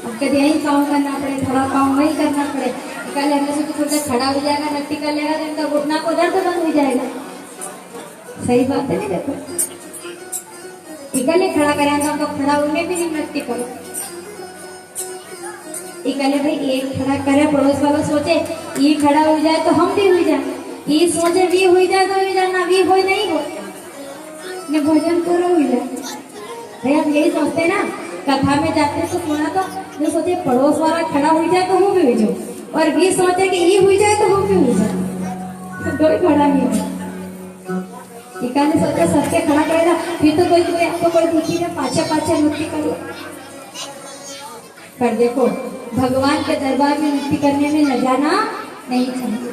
अब कभी यही काम करना पड़े, थोड़ा काम वही करना पड़े। कल हमें से थोड़ा खड़ा हो जाएगा, नृत्य कर लेगा तो इनका घुटना को दर्द बंद हो जाएगा। सही बात है नहीं? देखो इकले खड़ा करेंगे तो खड़ा होने भी नहीं नृत्य करो। इकले भाई एक खड़ा करे, पड़ोस वाला सोचे ये खड़ा हो जाए तो हम भी हो जाए, ये सोचे भी हो जाए तो हो जाना, भी हो नहीं हो ने भोजन पूरा हो जाए। भाई हम यही सोचते ना, कथा में जाते तो थोड़ा तो जो सोचे पड़ोस वाला खड़ा हो जाए तो हम भी हो जाओ, और भी सोचे कि ये हो जाए तो हम भी हो जाए, कोई खड़ा नहीं है। इकाने सोचा सबके खड़ा करेगा, फिर तो कोई आपको कोई दुखी है पाछे पाछे नृत्य करो। पर देखो भगवान के दरबार में नृत्य करने में न जाना नहीं चाहिए।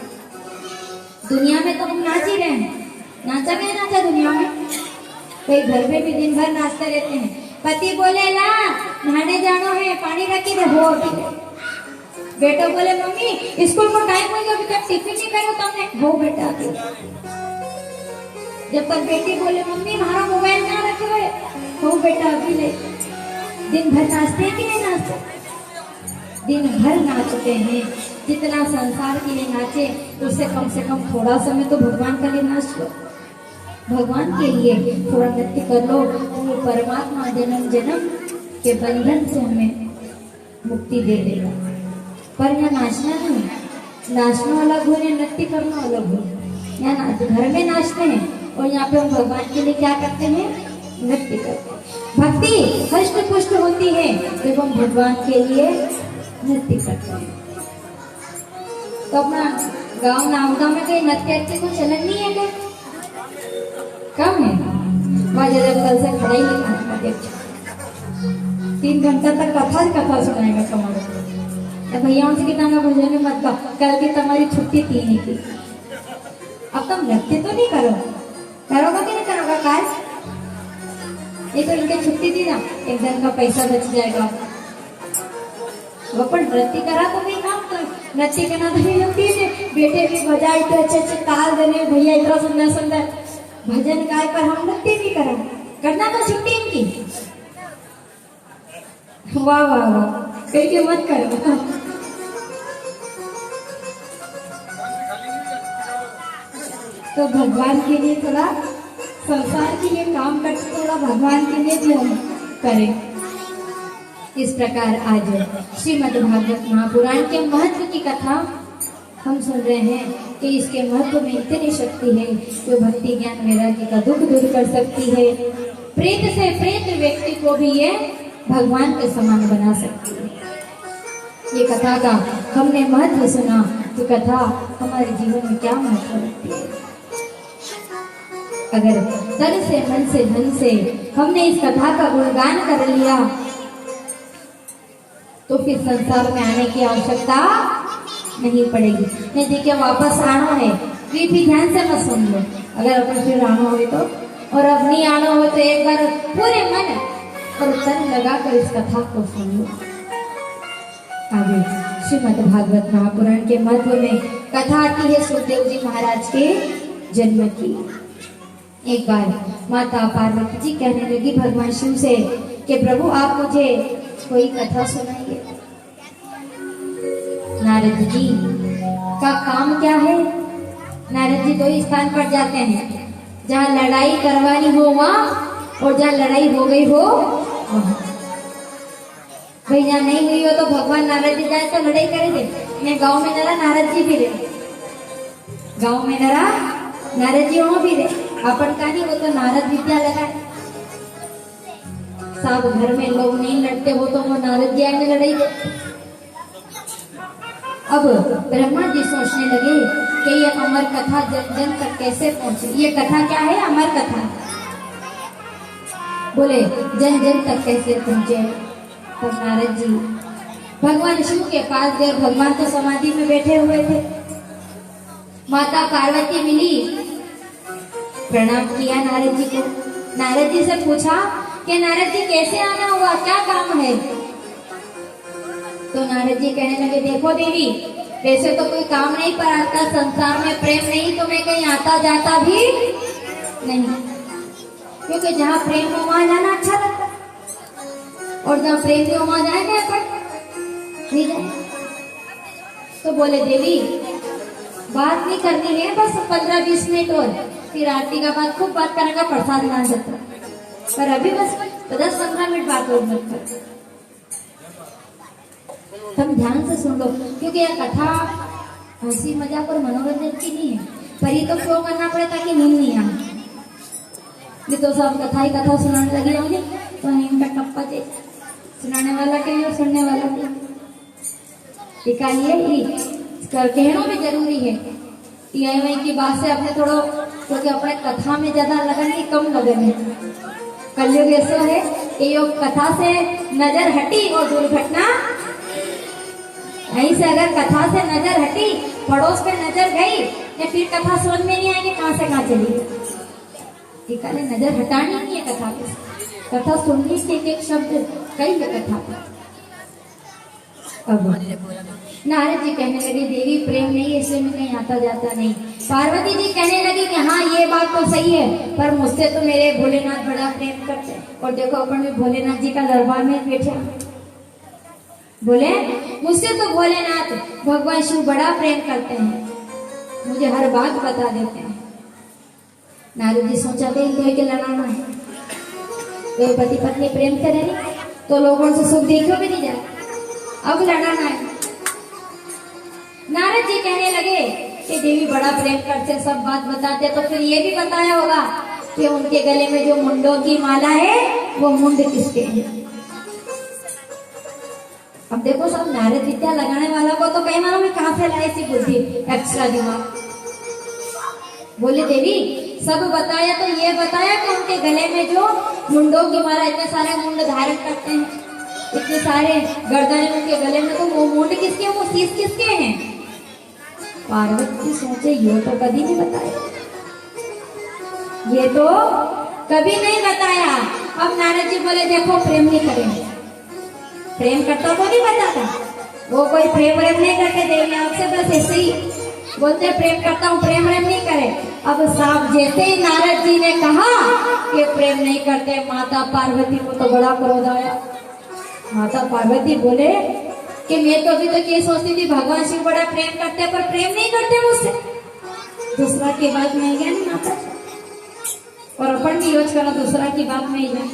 दुनिया में तो हम नाच ही रहे हैं, नाचा नहीं नाचा दुनिया में, कोई घर में भी दिन भर नाचते रहते हैं। पति बोले ला नहाने जाना है, पानी रखी दे, हो बेटा बोले मम्मी स्कूल को टाइम हो गया, अभी तक टिफिन नहीं खाया तुमने, हो बेटा। जब तक बेटी बोले मम्मी हमारा मोबाइल ना रखे हुए, हो बेटा अभी ले। दिन भर नाचते हैं कि नहीं नाचते? दिन भर नाचते हैं। जितना संसार के लिए नाचे उससे कम से कम थोड़ा समय तो भगवान के लिए नाच लो, भगवान के लिए थोड़ा नृत्य कर लो। वो परमात्मा जन्म जन्म के बंधन से हमें मुक्ति दे देगा। पर यहाँ नाचना नहीं, नाचना अलग हो, नृत्य करना अलग हो। यहाँ घर में नाचते हैं और यहाँ पे हम भगवान के लिए क्या करते हैं? नृत्य करते हैं। भक्ति हष्ट पुष्ट होती है जब हम भगवान के लिए नृत्य करते हैं। तो अपना गांव नावगा में कहीं नृत्य को चलन नहीं है क्या? कम है वहाँ कल से खड़ा ही नहीं, 3 घंटा तक कथा सुनाएगा कमाल। तो भैया उनसे कितना भजन मत का, कल की तुम्हारी छुट्टी थी नहीं थी, अब तुम नृत्य तो नहीं करोगा कि नहीं करोगा? काज ये तो इनके छुट्टी थी ना, एक दिन का पैसा बच जाएगा। वो पर नृत्य करा तो नहीं ना, तो नृत्य करना तो नहीं लगती है। बेटे भी बजाए तो अच्छे अच्छे ताल देने, भैया इतना सुंदर सुंदर भजन गाय, पर हम नृत्य नहीं करें, करना तो छुट्टी इनकी। वाह वाह वाह, कहीं मत करो। तो भगवान के लिए थोड़ा, संसार के लिए काम करते, थोड़ा भगवान के लिए भी हम करें। इस प्रकार आज श्रीमद् भागवत महापुराण के महत्व की कथा हम सुन रहे हैं कि इसके महत्व में इतनी शक्ति है जो भक्ति ज्ञान वैराग्य का दुख दूर कर सकती है। प्रेत से प्रेत व्यक्ति को भी ये भगवान के समान बना सकती है। ये कथा का हमने महत्व सुना, तो कथा हमारे जीवन में क्या महत्व रखती है। अगर तन से मन से धन से हमने इस कथा का गुणगान कर लिया तो फिर संसार में आने की आवश्यकता नहीं पड़ेगी। नहीं देखिए वापस आना है, ये भी ध्यान से मत सुन लो। अगर अपन फिर आना हो तो, और अब नहीं आना हो तो एक बार पूरे मन और तन लगाकर इस कथा को सुन लो। आगे श्रीमद् भागवत महापुराण के महत्व में कथा आती है सुखदेव जी महाराज के जन्म की। एक बार माता पार्वती जी कहने लगी भगवान शिव से कि प्रभु आप मुझे कोई कथा सुनाइए। नारद जी का काम क्या है? नारद जी 2 स्थान पर जाते हैं, जहाँ लड़ाई करवानी हो वहाँ, और जहाँ लड़ाई हो गई हो वहाँ। भाई जहाँ नहीं हुई हो तो भगवान नारद जी जाए तो लड़ाई करेंगे। मैं गांव में नरा नारद जी भी रहे, गांव में नरा नारद जी वहाँ भी रहे। अपन का नहीं, वो तो नारद विद्या लगाए। सब घर में लोग नहीं लड़ते हो तो वो नारद जी आने लड़ाई दे। अब ब्रह्मा जी सोचने लगे कि ये अमर कथा जन जन तक कैसे पहुंचे। ये कथा क्या है? अमर कथा। बोले जन जन तक कैसे पहुंचे? तो नारद जी भगवान शिव के पास गए। भगवान तो समाधि में बैठे हुए थे। माता पार्वती मिली, प्रणाम किया नारद जी को। नारद जी से पूछा कि नारद जी कैसे आना हुआ, क्या काम है? तो नारद जी कहने लगे देखो देवी, वैसे तो कोई काम नहीं, पर आता संसार में प्रेम नहीं तो मैं कहीं आता जाता भी नहीं, क्योंकि जहाँ प्रेम हो वहां जाना अच्छा लगता, और जहाँ प्रेम हो वहां जाएंगे अपन नहीं जाए। तो बोले देवी बात नहीं करनी है, बस 15-20 मिनट और, फिर आरती का बाद खूब बात करेगा, प्रसाद मान सकता, पर अभी बस 10-15 मिनट बात और मत कर। तुम ध्यान से सुन लो, क्योंकि यह कथा हंसी मजाक और मनोरंजन की नहीं है, पर ये तो क्यों करना पड़े ताकि नींद नहीं आए। नहीं तो सब कथा ही कथा सुनाने लगी होंगे तो नींद का टप्पा चाहिए, सुनाने वाला के लिए और सुनने वाला के लिए। कहना भी जरूरी है। ये वही की बात से अपने थोड़ा, क्योंकि अपने कथा में ज्यादा लगन नहीं, कम लगन है। कलयुग ऐसा है कि योग कथा से नजर हटी और दुर्घटना, यहीं से अगर कथा से नजर हटी, पड़ोस पे नजर गई, या फिर कथा समझ में नहीं आएगी कहाँ से कहाँ चली। नजर हटानी नहीं है कथा पे, कथा सुननी से एक शब्द कई है कथा पे। नारद जी कहने लगे देवी प्रेम नहीं, इसलिए मैं कहीं आता जाता नहीं। पार्वती जी कहने लगी कि हाँ ये बात तो सही है, पर मुझसे तो मेरे भोलेनाथ बड़ा प्रेम करते हैं। और देखो अपन भी भोलेनाथ जी का दरबार में बैठे, बोले मुझसे तो भोलेनाथ भगवान शिव बड़ा प्रेम करते हैं, मुझे हर बात बता देते हैं। नारद जी सोचा थे इनको के लड़ाना है, तो पति पत्नी प्रेम करेंगे तो लोगों से सुख देखो भी नहीं जाए, अब लड़ाना है। नारद जी कहने लगे कि देवी बड़ा प्रेम करते, सब बात बताते, तो फिर ये भी बताया होगा कि उनके गले में जो मुंडों की माला है वो मुंड किसके हैं। अब देखो सब नारद विद्या लगाने वाला को तो कई मानो में कहां से लाए सी बुद्धि, एक्स्ट्रा दिमाग। बोले देवी सब बताया, तो ये बताया कि उनके गले में जो मुंडों की माला, इतने सारे मुंड धारण करते हैं, इतने सारे गर्दन उनके गले में, तो वो मुंड किसके, वो शीश किसके हैं। पार्वती सोचे ये तो कभी नहीं बताया, ये तो कभी नहीं बताया। अब नारद जी बोले देखो प्रेम नहीं करेंगे, प्रेम करता को नहीं बताता, वो कोई प्रेम नहीं करते देवी, आपसे बस ऐसे ही बोलते प्रेम करता हूँ, प्रेम नहीं करे। अब साफ जैसे ही नारद जी ने कहा कि प्रेम नहीं करते, माता पार्वती को तो बड़ा क्रोध आया। माता पार्वती बोले कि मैं तो अभी तक ये सोचती थी भगवान शिव बड़ा प्रेम करते, पर प्रेम नहीं करते मुझसे, दूसरा की बात में गया नहीं माता, और अपन भी यूज करा दूसरा की बात में ही जाए।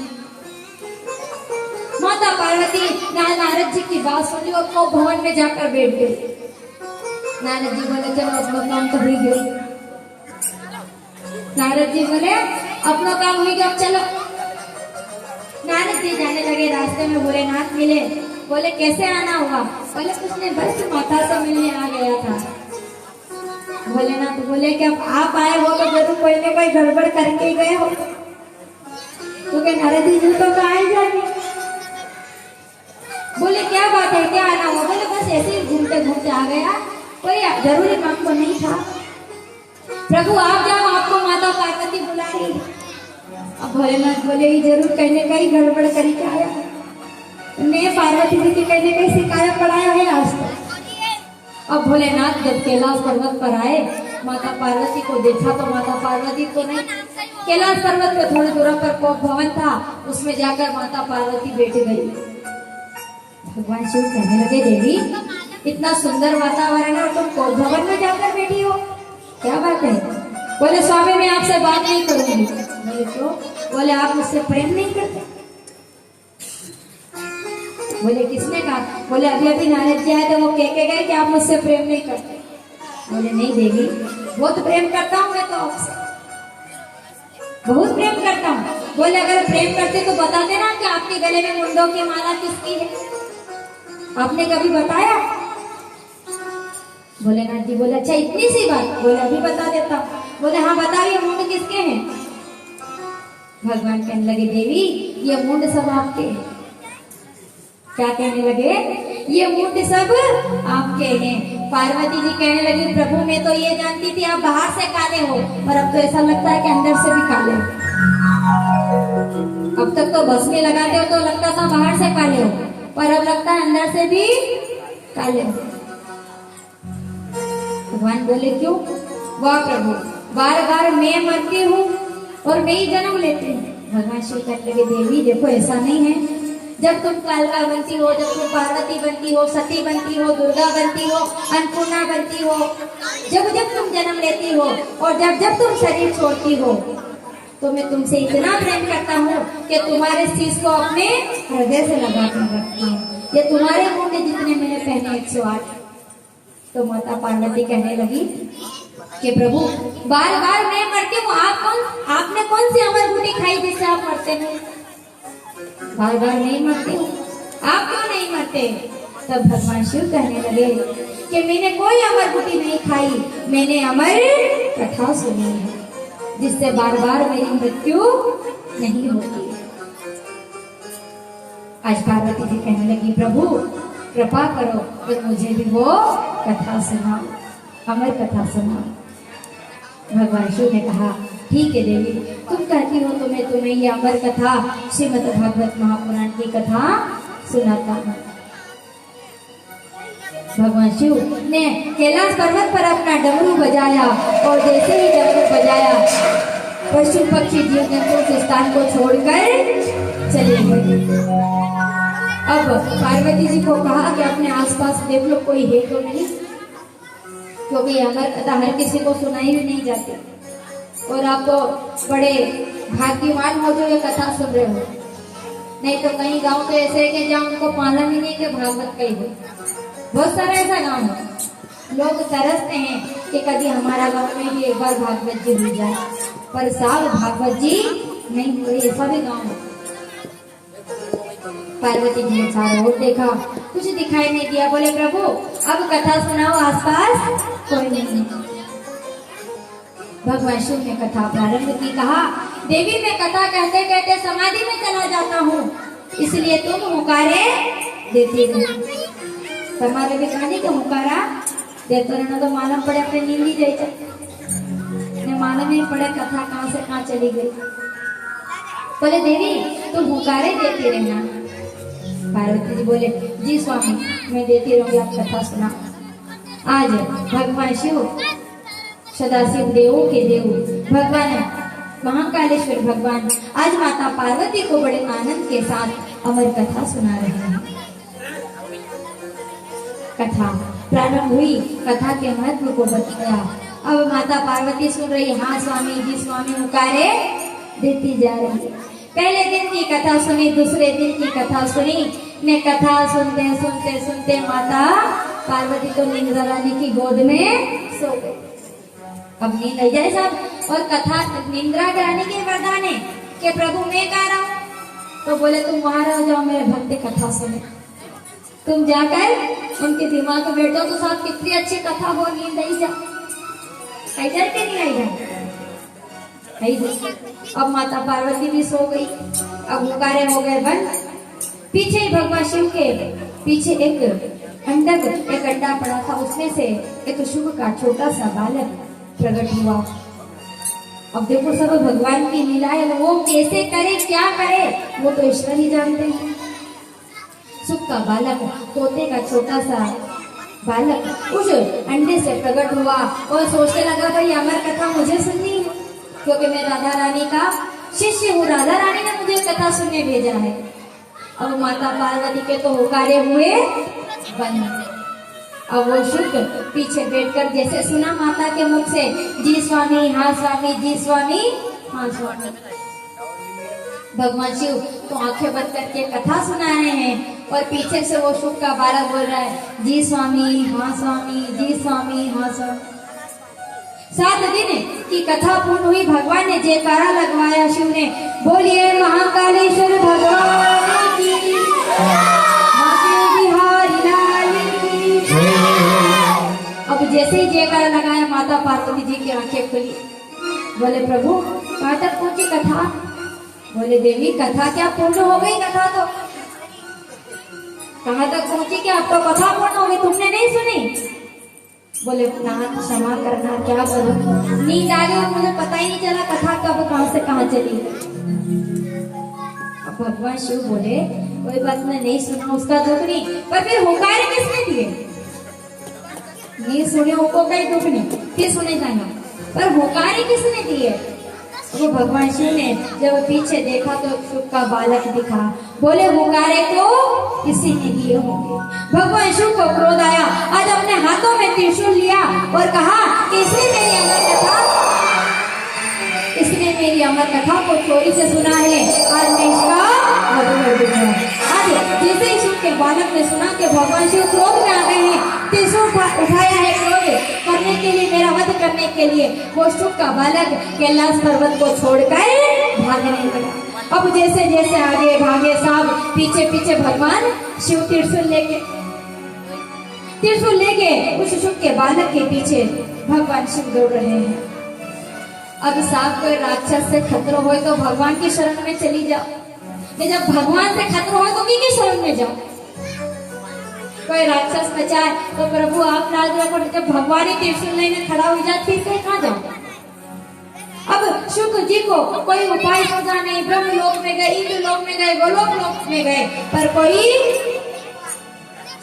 माता पार्वती नारद जी की बात सुनी और वो भवन में जाकर बैठ गई। नारद जी बोले चलो अपना काम तो हो गया, नारद जी बोले अपना काम हो गया, अब चलो। नारद जी जाने लगे, रास्ते में भोलेनाथ मिले, बोले कैसे आना हुआ, बोले कुछ नहीं बस माता से मिलने आ गया था। भोलेनाथ बोले कि अब आप आए हो तो जरूर कोई ना कोई गड़बड़ करके गए हो, क्योंकि नारद जी तो कहा ही जाएंगे। बोले क्या बात है, क्या आना हुआ, बोले बस ऐसे ही घूमते घूमते आ गया, कोई जरूरी काम तो नहीं था। प्रभु आप जाओ, आपको माता पार्वती बुला रही। अब भोलेनाथ बोले ये जरूर कहने का ही गड़बड़ करी क्या आया, ने पार्वती जी की कहने का शिकायत पढ़ाया है आज तक। अब भोलेनाथ जब कैलाश पर्वत पर आए, माता पार्वती को देखा तो माता पार्वती को नहीं, कैलाश पर्वत पे थोड़ी दूर पर कोप भवन था, उसमें जाकर माता पार्वती बैठ गई। भगवान शिव कहने लगे देवी इतना सुंदर वातावरण है और तुम कोप भवन में जाकर बैठी हो, क्या बात है। बोले स्वामी मैं आपसे बात नहीं करूंगी। बोले क्यों, बोले आप मुझसे प्रेम नहीं करते। बोले किसने कहा, बोले अभी अभी नारद जी आए थे, वो कह के गए कि आप मुझसे प्रेम नहीं करते। बोले नहीं देवी बहुत प्रेम करता हूँ मैं तो आपसे, बहुत प्रेम करता हूँ। बोले अगर प्रेम करते तो बता देना कि आपके गले में मुंडों की माला किसकी है, आपने कभी बताया। भोलेनाथ जी बोले अच्छा इतनी सी बात, बोले अभी बता देता हूँ। बोले हाँ बताइए मुंड किसके हैं। भगवान कहने लगे देवी ये मुंड सब आपके हैं। क्या कहने लगे, ये मुंड सब आपके हैं। पार्वती जी कहने लगी प्रभु मैं तो ये जानती थी आप बाहर से काले हो, पर अब तो ऐसा लगता है कि अंदर से भी काले हो। अब तक तो बस में लगाते हो तो लगता था बाहर से काले हो, पर अब लगता है अंदर से भी काले हो। भगवान बोले क्यों, वाह प्रभु बार बार मैं मरती हूँ और मैं ही जन्म लेती हूँ। भगवान शिव कहने लगे देवी देखो ऐसा नहीं है, जब तुम कालका बनती हो, जब तुम पार्वती बनती हो, सती बनती हो, दुर्गा बनती हो, अन्नपूर्णा बनती हो, जब जब तुम जन्म लेती हो और जब जब तुम शरीर छोड़ती हो, तो मैं तुमसे इतना प्रेम करता हूँ कि तुम्हारे शीश को अपने हृदय से लगा कर रखता हूँ। ये तुम्हारे मुंड जितने मैंने पहने 108। तो माता पार्वती कहने लगी कि प्रभु बार बार मैं मरती हूँ, आपने कौन सी अमर बूटी खाई जिससे आप मरते हैं? बार बार नहीं मरती हूँ, आप क्यों नहीं मरते? तब भगवान शिव कहने लगे कि मैंने कोई अमर बूटी नहीं खाई, मैंने अमर कथा सुनी है जिससे बार बार मेरी मृत्यु नहीं होती। आज पार्वती जी कहने लगी प्रभु कृपा करो तो मुझे भी वो कथा सुनाओ, अमर कथा सुनाओ। भगवान शिव ने कहा ठीक है देवी, तुम कहती हो तो मैं तुम्हें ये अमर कथा श्रीमद् भागवत महापुराण की कथा सुनाता हूँ। भगवान शिव ने कैलाश पर्वत पर अपना डमरू बजाया और जैसे ही डमरू बजाया पशु पक्षी जीव जंतु उस स्थान को छोड़कर चले गए। अब पार्वती जी को कहा कि अपने आसपास देख लो कोई है तो नहीं, क्योंकि अमर कथा हर किसी को सुनाई भी नहीं जाती और आप तो बड़े भाग्यवान हो जो ये कथा सुन रहे हो। नहीं तो कई गांव तो ऐसे है कि जहाँ उनको पालन ही नहीं के भागवत कही हो। बहुत सारा ऐसा गांव है, लोग तरसते हैं कि कभी हमारा गांव में भी एक बार भागवत जी हो जाए, पर साल भागवत जी नहीं हुई, ऐसा भी गांव है। पार्वती जी ने चारों ओर देखा, कुछ दिखाई नहीं दिया। बोले प्रभु अब कथा सुनाओ, आसपास कोई नहीं। भगवान शिव ने कथा प्रारंभ की। कहा देवी मैं कथा कहते कहते समाधि में चला जाता हूँ, इसलिए तुम हुकारे देती रहो। समाधि में कहानी का हुकारा देते रहना तो मालूम पड़े अपने नींद ही जाए, मालूम नहीं पड़े कथा कहाँ से कहाँ चली गई। बोले देवी तुम हुकारे देती रहना। पार्वती जी बोले जी स्वामी मैं देती रहूंगी, आप कथा सुना। आज भगवान शिव सदाशिव देवों के देव भगवान महाकालेश्वर भगवान आज माता पार्वती को बड़े आनंद के साथ अमर कथा सुना रहे हैं। कथा प्रारंभ हुई, कथा के महत्व को बताया। अब माता पार्वती सुन रही, हाँ स्वामी जी स्वामी हुकारे देती जा रही है। पहले दिन की कथा सुनी, दूसरे दिन की कथा सुनी। ने कथा सुनते सुनते सुनते माता पार्वती तो निंद्रा रानी की गोद में सो गई। अब नींद आई जाए सब, और कथा निंद्रा रानी के वरदान है कि प्रभु मैं गा रहा हूँ, तो बोले तुम वहां रह जाओ मेरे भक्त कथा सुने। तुम जाकर उनके दिमाग में बैठ जाओ तो साहब कितनी अच्छी कथा हो, नींद आई जा आई जाए कि नहीं आई जाए। अब माता पार्वती भी सो गई। अब हुकारे हो गए बंद। पीछे भगवान शिव के पीछे एक अंडा पड़ा था, उसमें से एक शुभ का छोटा सा बालक प्रकट हुआ। अब देखो सब भगवान की लीला है, वो कैसे करे क्या करे वो तो ईश्वर ही जानते हैं। शुभ का बालक, तोते का छोटा सा बालक उस अंडे से प्रकट हुआ और सोचने लगा भाई अमर कथा मुझे सुननी है, क्योंकि मैं राधा रानी का शिष्य हूँ, राधा रानी ने मुझे कथा सुनने भेजा है। अब माता पार्वती के तो हुकारे हुए बंद। अब वो शुभ पीछे बैठकर जैसे सुना माता के मुख से जी स्वामी हाँ स्वामी, जी स्वामी हाँ स्वामी। भगवान शिव तो आंखें बंद करके कथा सुना रहे हैं और पीछे से वो शुभ का बालक बोल रहा है जी स्वामी हाँ स्वामी, जी स्वामी हाँ स्वामी। 7 दिन की कथा पूर्ण हुई। भगवान ने जयकारा लगवाया। शिव ने बोलिए महाकालेश्वर भगवान की, बिहारी लाल की। अब जैसे ही जयकारा लगाया माता पार्वती जी की आंखें खुली। बोले प्रभु कहाँ तक पहुंची कथा? बोले देवी कथा क्या पूर्ण हो गई? कथा तो कहाँ तक पहुंची क्या? अब तो कथा पूर्ण हो गई, तुमने नहीं सुनी? बोले नाथ क्षमा करना, क्या करूं, नींद आ गई और मुझे पता ही नहीं चला कथा कब कहां से कहां चली। अब भगवान शिव बोले कोई बात नहीं सुना उसका दुख नहीं, पर फिर हुकारे किसने दिए? नहीं सुने उनको कहीं दुख नहीं, फिर सुने जाना, पर हुकारे किसने दिए? वो भगवान शिव ने जब पीछे देखा तो शुक का बालक दिखा। बोले हुकारे को किसी ने दिए होंगे। भगवान शिव को क्रोध आया, आज अपने हाथों में त्रिशूल लिया और कहा कि इसने मेरी अमर कथा को चोरी से सुना है, आज मैं इसका वध कर दूंगा। आज जैसे ही शिव के बालक ने सुना कि भगवान शिव क्रोध में आ गए हैं, त्रिशूल उठाया है क्रोध करने के लिए, मेरा वध करने के लिए, वो शुक का बालक कैलाश पर्वत को छोड़कर भागने लगा। अब जैसे जैसे आगे भागे साहब, पीछे पीछे भगवान शिव त्रिशूल लेके उस शुक के बालक के पीछे भगवान शिव दौड़ रहे हैं। अब साहब कोई राक्षस से खतरा हो तो भगवान की शरण में चली जाओ, जब भगवान से खतरा हो तो की शरण में जाओ। कोई राक्षस बचाए तो प्रभु आप लाल रखो, जब भगवान ही त्रिशूल लेने खड़ा हो जाए फिर कहीं कहाँ जाओ। अब शुक जी को कोई उपाय सोचा नहीं, ब्रह्म लोक में गए, इंद्र लोक में गए, गोलोक लोक में गए, पर कोई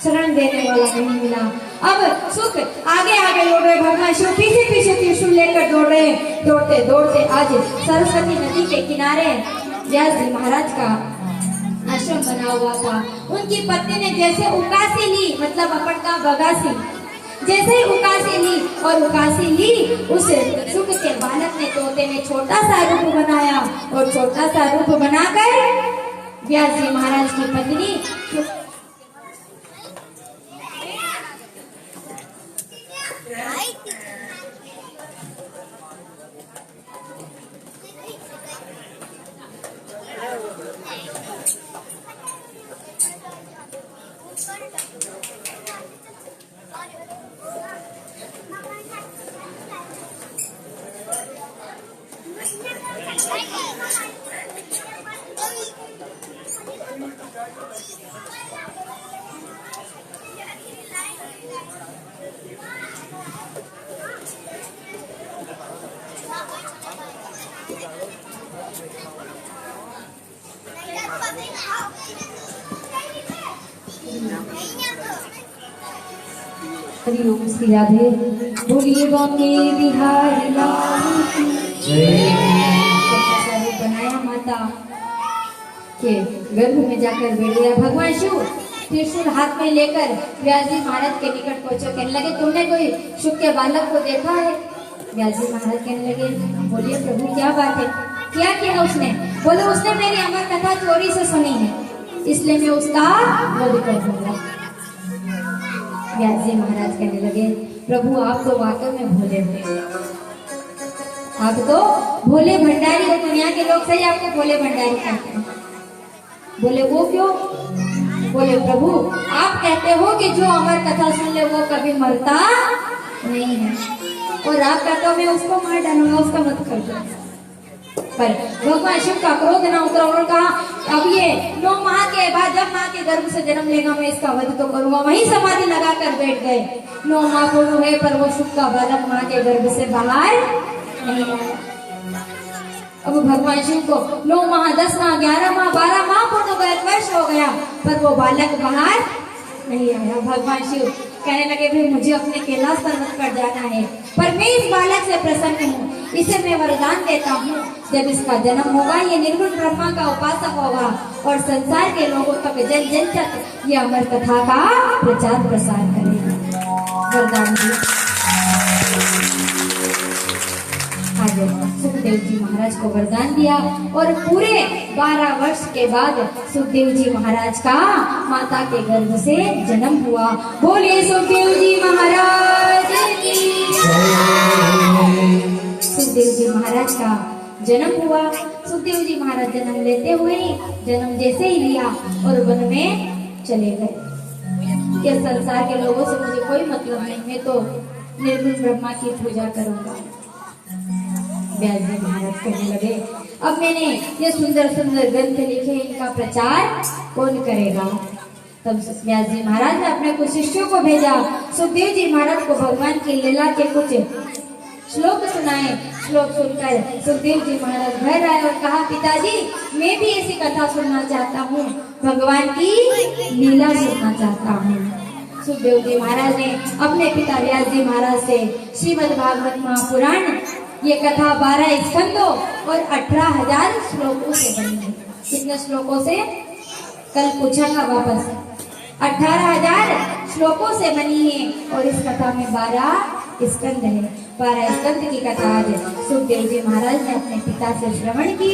शरण देने वाला नहीं मिला। अब शुक आगे आगे दौड़ रहे, भगवान शिव पीछे पीछे त्रिशूल लेकर दौड़ रहे। दौड़ते दौड़ते आज सरस्वती नदी के किनारे व्यास जी महाराज का आश्रम बना हुआ था। उनकी पत्नी ने जैसे उकासी ली, मतलब अपन का बगासी, जैसे ही उकासी ली और उकासी ली, उस शुक के बालक ने तोते ने छोटा सा रूप बनाया और छोटा सा रूप बनाकर व्यास जी महाराज की पत्नी हरि ओम श्री राधे बोलिए बांके बिहारी लाल की जय। बनाया माता के गर्भ में जाकर बैठ गया। भगवान शिव त्रिशूल हाथ में लेकर व्यास जी महाराज के निकट पहुंचे। कहने लगे तुमने कोई शुक के बालक को देखा है? व्यास जी महाराज कहने लगे बोलिए प्रभु क्या बात है, क्या किया उसने? बोले उसने मेरी अमर कथा चोरी से सुनी है, इसलिए मैं उसका वध कर दूंगा। व्यास जी महाराज कहने लगे प्रभु आप तो वाकई में भोले हो, आप तो भोले भंडारी हो। दुनिया के लोग सही आपको भोले भंडारी कहते हैं। बोले वो क्यों? बोले प्रभु आप कहते हो कि जो अमर कथा सुन ले वो कभी मरता नहीं है, और आप कहते हो मैं उसको मार डालूंगा, उसका मत कर दो। पर भगवान शिव का क्रोध न उतरा, उन्होंने कहा अब ये 9 माह के बाद जब माँ के गर्भ से जन्म लेगा मैं इसका वध तो करूंगा। वहीं समाधि लगा कर बैठ गए। 9 माह पूर्ण हुए पर वो शुक का बालक माँ के गर्भ से बाहर नहीं आया। अब भगवान शिव को 9 माह 10 माह 11 माह 12 माह पूर्ण हो गया, वर्ष हो गया, पर वो बालक बाहर नहीं आया। भगवान शिव कहने लगे भाई मुझे अपने कैलाश पर्वत पर जाना है, पर मैं इस बालक से प्रसन्न हूँ, इसे मैं वरदान देता हूँ जब इसका जन्म होगा ये निर्गुण ब्रह्मा का उपासक होगा और संसार के लोगों तक जन जन तक ये अमर कथा का प्रचार प्रसार करेगा। वरदान सुखदेव जी महाराज को वरदान दिया और पूरे 12 वर्ष के बाद सुखदेव जी महाराज का माता के गर्भ से जन्म हुआ। बोले सुखदेव जी महाराज की जय। सुखदेव जी महाराज का जन्म हुआ। सुखदेव जी महाराज जन्म लेते हुए जन्म जैसे ही लिया और वन में चले गए। ये संसार के लोगों से मुझे कोई मतलब नहीं, मैं तो निर्गुण ब्रह्मा की पूजा करूंगा। व्यास जी महाराज कहने लगे अब मैंने ये सुंदर सुंदर ग्रंथ लिखे, इनका प्रचार कौन करेगा? तब व्यास जी महाराज ने अपने कुछ शिष्यों को भेजा। सुखदेव जी महाराज को भगवान की लीला के कुछ श्लोक सुनाए। श्लोक सुनकर सुखदेव जी महाराज घर आए और कहा पिताजी मैं भी ऐसी कथा सुनना चाहता हूँ, भगवान की लीला सुनना चाहता हूँ। सुखदेव जी महाराज ने अपने पिता व्यास जी महाराज से श्रीमद् भागवत महापुराण ये कथा 12 स्कंदों और 18,000 श्लोकों से बनी है। कितने श्लोकों से? कल पूछा था वापस। 18,000 श्लोकों से बनी है और इस कथा में 12 स्कंद है। 12 स्कंद की कथा आज सुखदेव जी महाराज ने अपने पिता से श्रवण की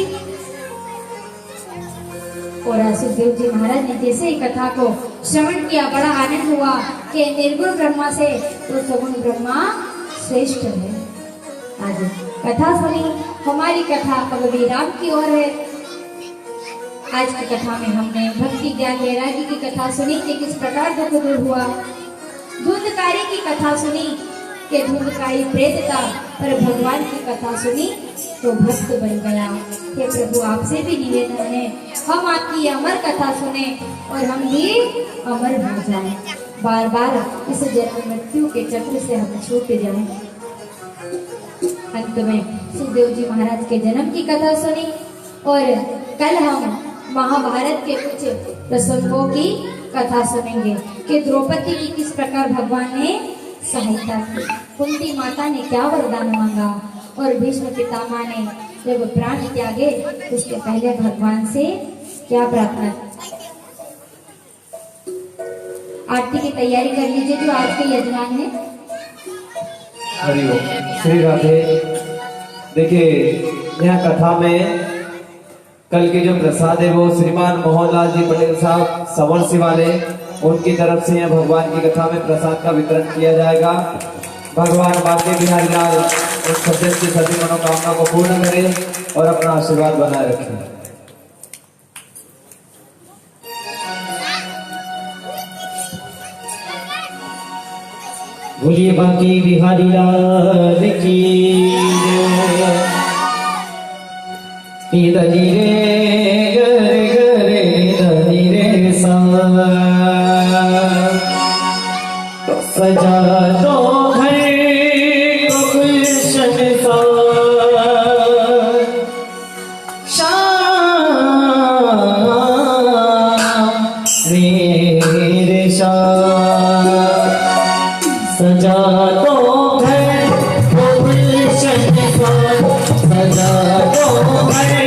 और सुखदेव जी महाराज ने जैसे ही कथा को श्रवण किया बड़ा आनंद हुआ कि निर्गुण ब्रह्मा से तो सगुण ब्रह्मा श्रेष्ठ है। आज कथा सुनी, हमारी कथा अब विराम की ओर है। आज की कथा में हमने भक्ति ज्ञान वैराग्य की कथा सुनी कि किस प्रकार दुख दूर हुआ। धुंधकारी की कथा सुनी कि धुंधकारी प्रेत था, पर भगवान की कथा सुनी तो भक्त बन गया। हे प्रभु, आपसे भी निवेदन है हम आपकी अमर कथा सुने और हम भी अमर हो जाएं। बार बार इस जन्म मृत्यु के चक्र से हम छूट जाएं। अंत में सुखदेव जी महाराज के जन्म की कथा सुनी और कल हम महाभारत के कुछ प्रसंगों की कथा सुनेंगे कि द्रौपदी की किस प्रकार भगवान ने सहायता की, कुंती माता ने क्या वरदान मांगा और भीष्म पितामह ने जब प्राण त्यागे उसके पहले भगवान से क्या प्रार्थना। आरती की तैयारी कर लीजिए जो आज के यजमान है। हरिओम, श्री राधे। देखिए, यह कथा में कल के जो प्रसाद है वो श्रीमान मोहनलाल जी पटेल साहब सवर्ण वाले, उनकी तरफ से यह भगवान की कथा में प्रसाद का वितरण किया जाएगा। भगवान बांके बिहारी लाल उस सज्जन की सभी मनोकामना को पूर्ण करें और अपना आशीर्वाद बनाए रखें। बोलिए बांके बिहारी लाल की धनी रे गरे गरे धनी रे सा सजा दो घर को गुलशन सा श्याम मेरे श्याम सजा दो घर को गुलशन सा सजा दो घर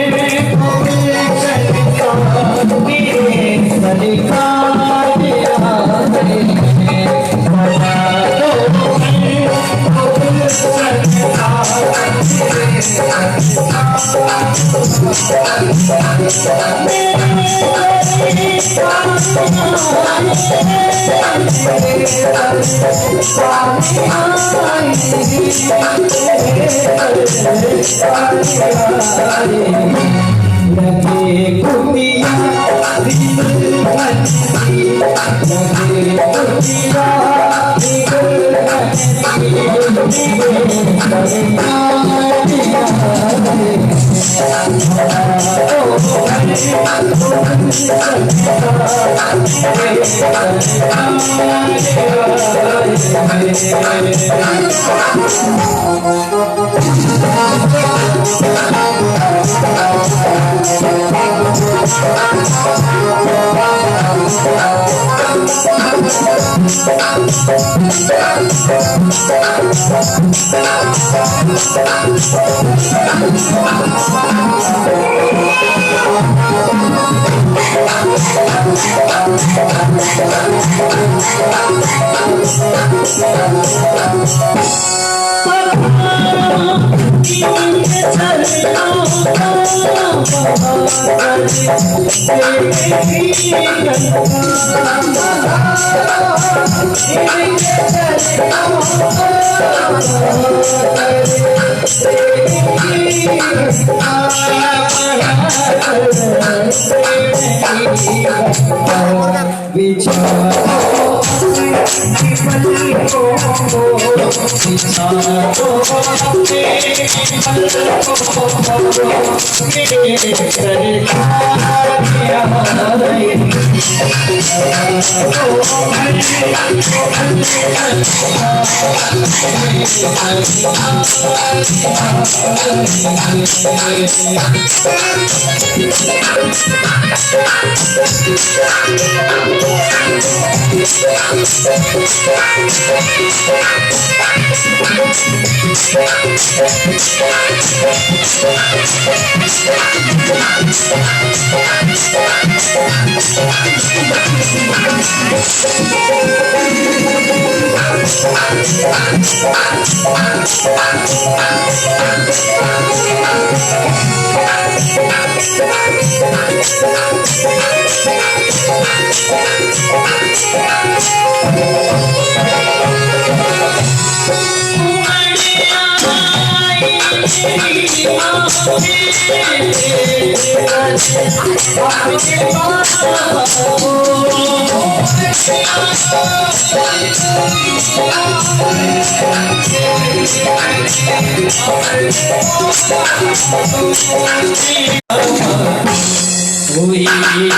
हुई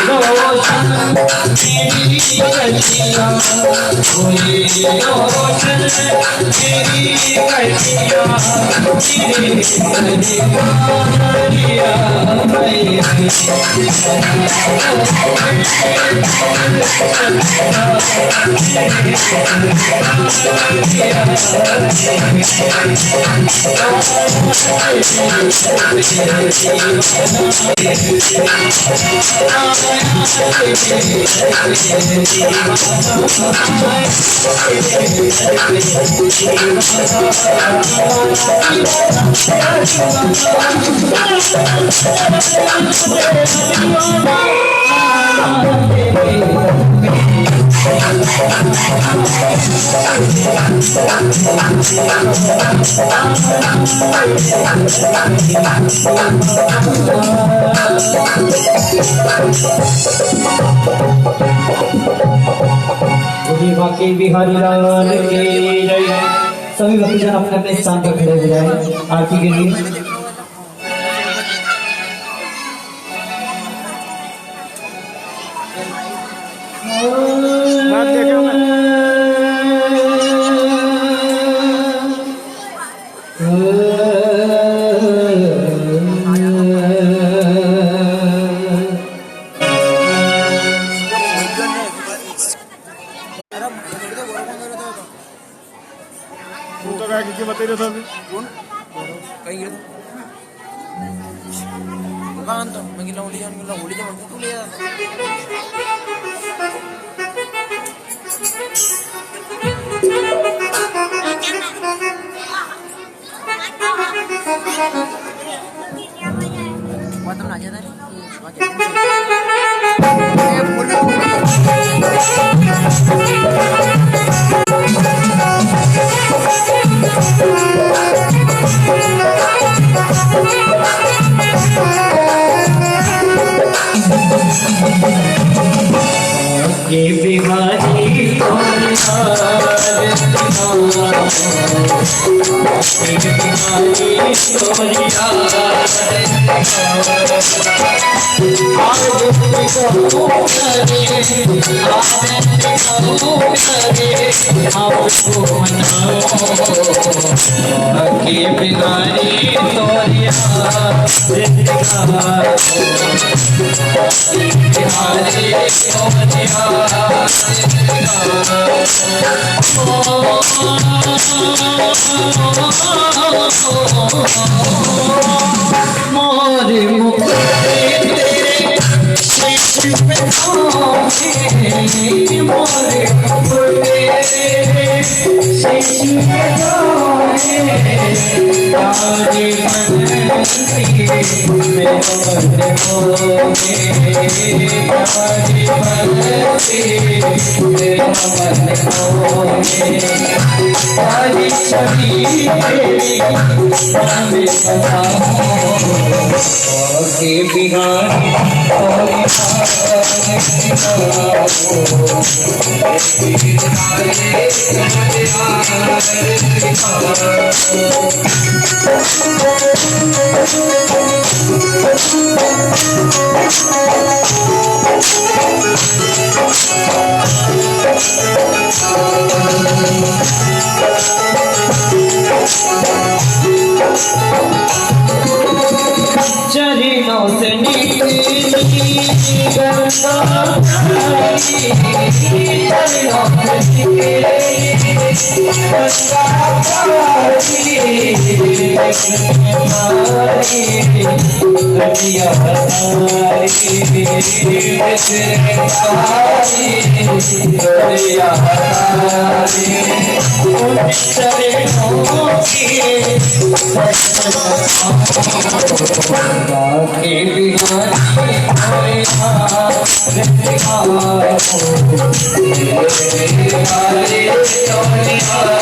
रोशन मेरी गलियां, हुई रोशन मेरी गलियां, तेरे दीवानिया बाकी बिहारी लाल की जय। सभी भक्तजन अपने अपने स्थान पर खड़े हो जाए आरती के लिए। ये बिहारी मोरे चरणों से नीचे Hare